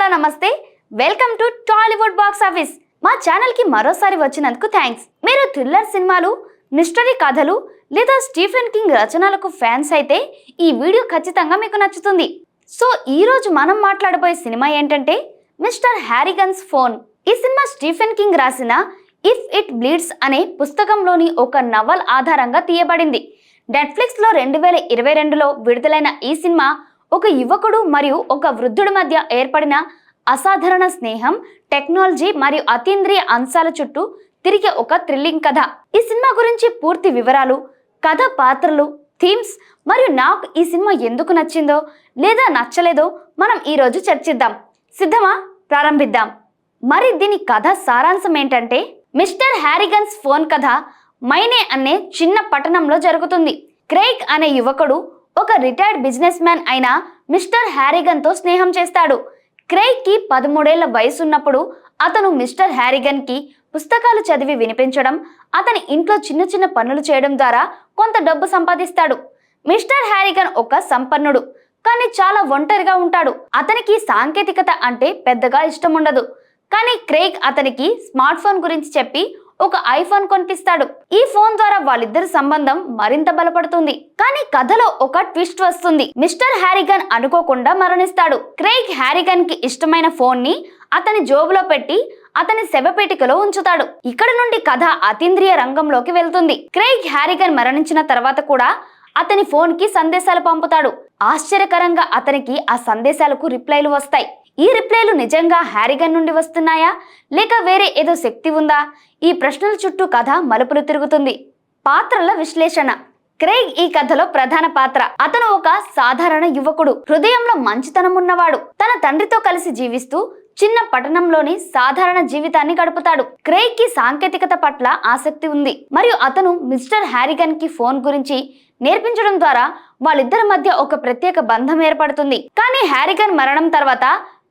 Hello నమస్తే welcome to Tollywood box office మా channel కి మరోసారి వచ్చినందుకు థాంక్స్ మీరు థ్రిల్లర్ సినిమాలు మిస్టరీ కథలు లేదా స్టీఫెన్ కింగ్ రచనలకు ఫ్యాన్స్ అయితే ఈ వీడియో ఖచ్చితంగా మీకు నచ్చుతుంది సో ఈ రోజు మనం మాట్లాడబోయే సినిమా ఏంటంటే మిస్టర్ హ్యారిగన్స్ ఫోన్ ఈ సినిమా స్టీఫెన్ కింగ్ రాసిన ఇఫ్ ఇట్ బ్లీడ్స్ అనే పుస్తకంలోని ఒక నవల్ ఆధారంగా తీయబడింది నెట్ఫ్లిక్స్ లో 2022లో విడుదలైన ఈ సినిమా ఒక యువకుడు మరియు ఒక వృద్ధుడి మధ్య ఏర్పడిన అసాధారణ స్నేహం టెక్నాలజీ మరియు అతీంద్రియ అంశాల చుట్టూ తిరిగే ఒక థ్రిల్లింగ్ కథ ఈ సినిమా గురించి పూర్తి వివరాలు కథ పాత్రలు థీమ్స్ మరియు నాకు ఈ సినిమా ఎందుకు నచ్చిందో లేదా నచ్చలేదో మనం ఈ రోజు చర్చిద్దాం సిద్ధమా ప్రారంభిద్దాం మరి దీని కథ సారాంశం ఏంటంటే మిస్టర్ హ్యారిగన్స్ ఫోన్ కథ మైనే అనే చిన్న పట్టణంలో జరుగుతుంది క్రెయిగ్ అనే యువకుడు ఒక రిటైర్డ్ బిజినెస్ మ్యాన్ అయిన మిస్టర్ హ్యారిగన్ తో స్నేహం చేస్తాడు క్రెయిగ్ కి 13 ఏళ్ల వయసు ఉన్నప్పుడు అతను మిస్టర్ హ్యారిగన్ కి పుస్తకాలు చదివి వినిపించడం అతని ఇంట్లో చిన్న చిన్న పనులు చేయడం ద్వారా కొంత డబ్బు సంపాదిస్తాడు మిస్టర్ హ్యారిగన్ ఒక సంపన్నుడు కానీ చాలా ఒంటరిగా ఉంటాడు అతనికి సాంకేతికత అంటే పెద్దగా ఇష్టం ఉండదు కానీ క్రెయిగ్ అతనికి స్మార్ట్ ఫోన్ గురించి చెప్పి ఒక ఐఫోన్ కొనిపిస్తాడు ఈ ఫోన్ ద్వారా వాళ్ళిద్దరి సంబంధం మరింత బలపడుతుంది కానీ కథలో ఒక ట్విస్ట్ వస్తుంది మిస్టర్ హ్యారిగన్ అనుకోకుండా మరణిస్తాడు క్రెయిగ్ హ్యారిగన్ కి ఇష్టమైన ఫోన్ ని అతని జోబులో పెట్టి అతని శవపేటికలో ఉంచుతాడు ఇక్కడ నుండి కథ అతీంద్రియ రంగంలోకి వెళ్తుంది క్రెయిగ్ హ్యారిగన్ మరణించిన తర్వాత కూడా అతని ఫోన్ కి సందేశాలు పంపుతాడు ఆశ్చర్యకరంగా అతనికి ఆ సందేశాలకు రిప్లైలు వస్తాయి ఈ రిప్లైలు నిజంగా హ్యారిగన్ నుండి వస్తున్నాయా లేక వేరే ఏదో శక్తి ఉందా ఈ ప్రశ్నల చుట్టూ కథ మలుపులు తిరుగుతుంది పాత్రల విశ్లేషణ క్రెయిగ్ ఈ కథలో ప్రధాన పాత్ర అతను ఒక సాధారణ యువకుడు హృదయంలో మంచితనం ఉన్నవాడు తన తండ్రితో కలిసి జీవిస్తూ చిన్న పట్టణంలోని సాధారణ జీవితాన్ని గడుపుతాడు క్రెయిగ్ కి సాంకేతికత పట్ల ఆసక్తి ఉంది మరియు అతను మిస్టర్ హ్యారిగన్ కి ఫోన్ గురించి నేర్పించడం ద్వారా వాళ్ళిద్దరి మధ్య ఒక ప్రత్యేక బంధం ఏర్పడుతుంది కానీ హ్యారిగన్ మరణం తర్వాత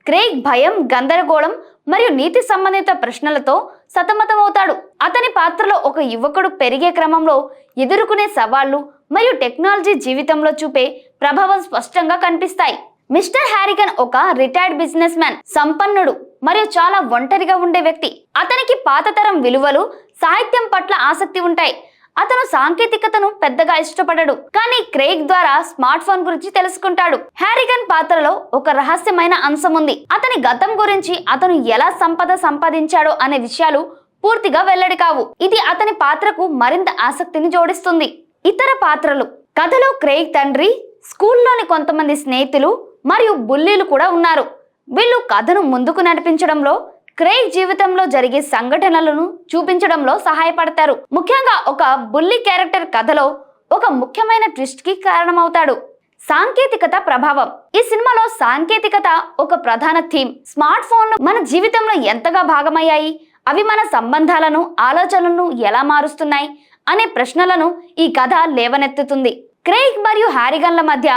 క్రెయిగ్ భయం గందరగోళం మరియు నీతి సంబంధిత ప్రశ్నలతో సతమతమవుతాడు అతని పాత్రలో ఒక యువకుడు పెరిగే క్రమంలో ఎదుర్కొనే సవాళ్లు మరియు టెక్నాలజీ జీవితంలో చూపే ప్రభావం స్పష్టంగా కనిపిస్తాయి మిస్టర్ హ్యారిగన్ ఒక రిటైర్డ్ బిజినెస్ మ్యాన్ సంపన్నుడు మరియు చాలా ఒంటరిగా ఉండే వ్యక్తి అతనికి పాతతరం విలువలు సాహిత్యం పట్ల ఆసక్తి ఉంటాయి అతను సాంకేతికతను పెద్దగా ఇష్టపడడు కానీ క్రెయిగ్ ద్వారా స్మార్ట్ ఫోన్ గురించి తెలుసుకుంటాడు హ్యారిగన్ పాత్రలో ఒక రహస్యమైన అంశం ఉంది అతని గతం గురించి అతను ఎలా సంపద సంపాదించాడో అనే విషయాలు పూర్తిగా వెల్లడి కావు ఇది అతని పాత్రకు మరింత ఆసక్తిని జోడిస్తుంది ఇతర పాత్రలు కథలో క్రెయిగ్ తండ్రి స్కూల్లోని కొంతమంది స్నేహితులు మరియు బుల్లీలు కూడా ఉన్నారు వీళ్ళు కథను ముందుకు నడిపించడంలో క్రెయిగ్ జీవితంలో జరిగే సంఘటనలను చూపించడంలో సహాయపడతారు ముఖ్యంగా ఒక బుల్లీ క్యారెక్టర్ కథలో ఒక ముఖ్యమైన ట్విస్ట్ కి కారణమవుతాడు సాంకేతికత ప్రభావం ఈ సినిమాలో సాంకేతికత ఒక ప్రధాన థీమ్ స్మార్ట్ ఫోన్లు మన జీవితంలో ఎంతగా భాగమయ్యాయి అవి మన సంబంధాలను ఆలోచనలను ఎలా మారుస్తున్నాయి అనే ప్రశ్నలను ఈ కథ లేవనెత్తుతుంది క్రెయిగ్ మరియు హ్యారిగన్ల మధ్య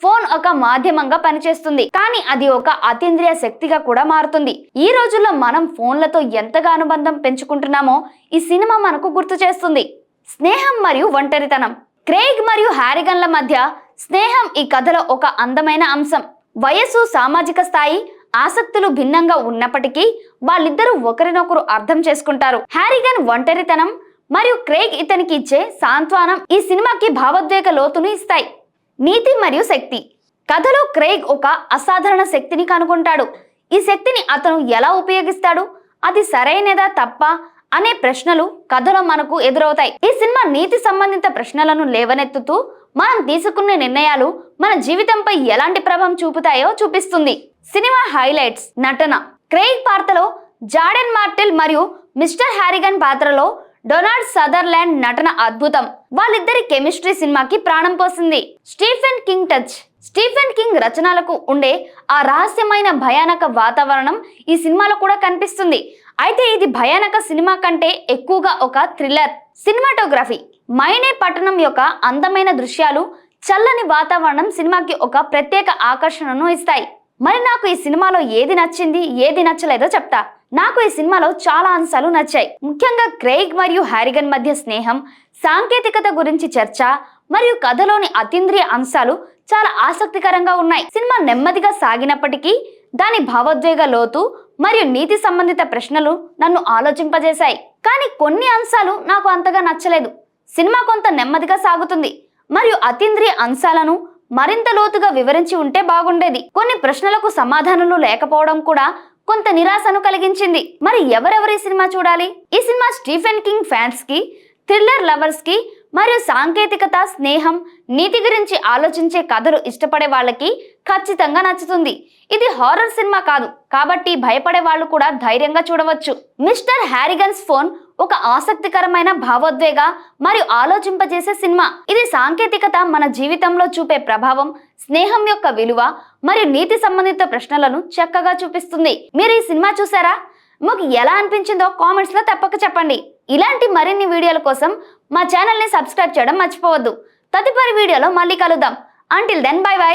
ఫోన్ ఒక మాధ్యమంగా పనిచేస్తుంది కానీ అది ఒక అతీంద్రియ శక్తిగా కూడా మారుతుంది ఈ రోజుల్లో మనం ఫోన్లతో ఎంతగా అనుబంధం పెంచుకుంటున్నామో ఈ సినిమా మనకు గుర్తు చేస్తుంది స్నేహం మరియు ఒంటరితనం క్రెయిగ్ మరియు హ్యారిగన్ల మధ్య స్నేహం ఈ కథలో ఒక అందమైన అంశం వయస్సు సామాజిక స్థాయి ఆసక్తులు భిన్నంగా ఉన్నప్పటికీ వాళ్ళిద్దరూ ఒకరినొకరు అర్థం చేసుకుంటారు హ్యారిగన్ ఒంటరితనం మరియు క్రెయిగ్ ఇతనికి ఇచ్చే సాంత్వనం ఈ సినిమాకి భావోద్వేగ లోతును ఇస్తాయి నీతి మరియు శక్తి కథలో క్రెయిగ్ ఒక అసాధారణ శక్తిని కనుగొంటాడు ఈ శక్తిని అతను ఎలా ఉపయోగిస్తాడు అది సరైనదా తప్ప అనే ప్రశ్నలు కథలో మనకు ఎదురవుతాయి ఈ సినిమా నీతి సంబంధిత ప్రశ్నలను లేవనెత్తుతూ మనం తీసుకునే నిర్ణయాలు మన జీవితంపై ఎలాంటి ప్రభావం చూపుతాయో చూపిస్తుంది సినిమా హైలైట్స్ నటన క్రెయిగ్ పాత్రలో జార్డెన్ మార్టెల్ మరియు మిస్టర్ హ్యారిగన్ పాత్రలో డొనాల్డ్ సదర్లాండ్ నటన అద్భుతం వాళ్ళిద్దరి కెమిస్ట్రీ సినిమాకి ప్రాణం పోసింది Stephen King touch Stephen King రచనలకు ఉండే ఆ రహస్యమైన భయానక వాతావరణం ఈ సినిమాలో కూడా కనిపిస్తుంది అయితే ఇది భయానక సినిమా కంటే ఎక్కువగా ఒక థ్రిల్లర్ సినిమాటోగ్రఫీ మైనే పట్టణం యొక్క అందమైన దృశ్యాలు చల్లని వాతావరణం సినిమాకి ఒక ప్రత్యేక ఆకర్షణను ఇస్తాయి మరి నాకు ఈ సినిమాలో ఏది నచ్చింది ఏది నచ్చలేదో చెప్తా నాకు ఈ సినిమాలో చాలా అంశాలు నచ్చాయి ముఖ్యంగా క్రెయిగ్ మరియు హ్యారిగన్ మధ్య స్నేహం సాంకేతికత గురించి చర్చ మరియు కథలోని అతీంద్రియ అంశాలు చాలా ఆసక్తికరంగా ఉన్నాయి సినిమా నెమ్మదిగా సాగినప్పటికీ దాని భావోద్వేగ లోతు మరియు నీతి సంబంధిత ప్రశ్నలు నన్ను ఆలోచింపజేశాయి. కానీ కొన్ని అంశాలు నాకు అంతగా నచ్చలేదు. సినిమా కొంత నెమ్మదిగా సాగుతుంది మరియు అతీంద్రియ అంశాలను మరింత లోతుగా వివరించి ఉంటే బాగుండేది. కొన్ని ప్రశ్నలకు సమాధానాలు లేకపోవడం కూడా కొంత నిరాశను కలిగించింది. మరి ఎవరెవరు ఈ సినిమా చూడాలి? ఈ సినిమా స్టీఫెన్ కింగ్ ఫ్యాన్స్ కి, థ్రిల్లర్ లవర్స్ కి మరియు సాంకేతికత, స్నేహం, నీతి గురించి ఆలోచించే కథలు ఇష్టపడే వాళ్ళకి ఖచ్చితంగా నచ్చుతుంది. ఇది హారర్ సినిమా కాదు కాబట్టి భయపడే వాళ్ళు కూడా ధైర్యంగా చూడవచ్చు. మిస్టర్ హ్యారిగన్స్ ఫోన్ ఒక ఆసక్తికరమైన భావోద్వేగ మరియు ఆలోచింపజేసే సినిమా. ఇది సాంకేతికత మన జీవితంలో చూపే ప్రభావం, స్నేహం యొక్క విలువ మరియు నీతి సంబంధిత ప్రశ్నలను చక్కగా చూపిస్తుంది. మీరు ఈ సినిమా చూసారా? మీకు ఎలా అనిపించిందో కామెంట్స్ లో తప్పక చెప్పండి. ఇలాంటి మరిన్ని వీడియోల కోసం మా ఛానల్ ని సబ్స్క్రైబ్ చేయడం మర్చిపోవద్దు. తదుపరి వీడియోలో మళ్ళీ కలుద్దాం. Until then bye by.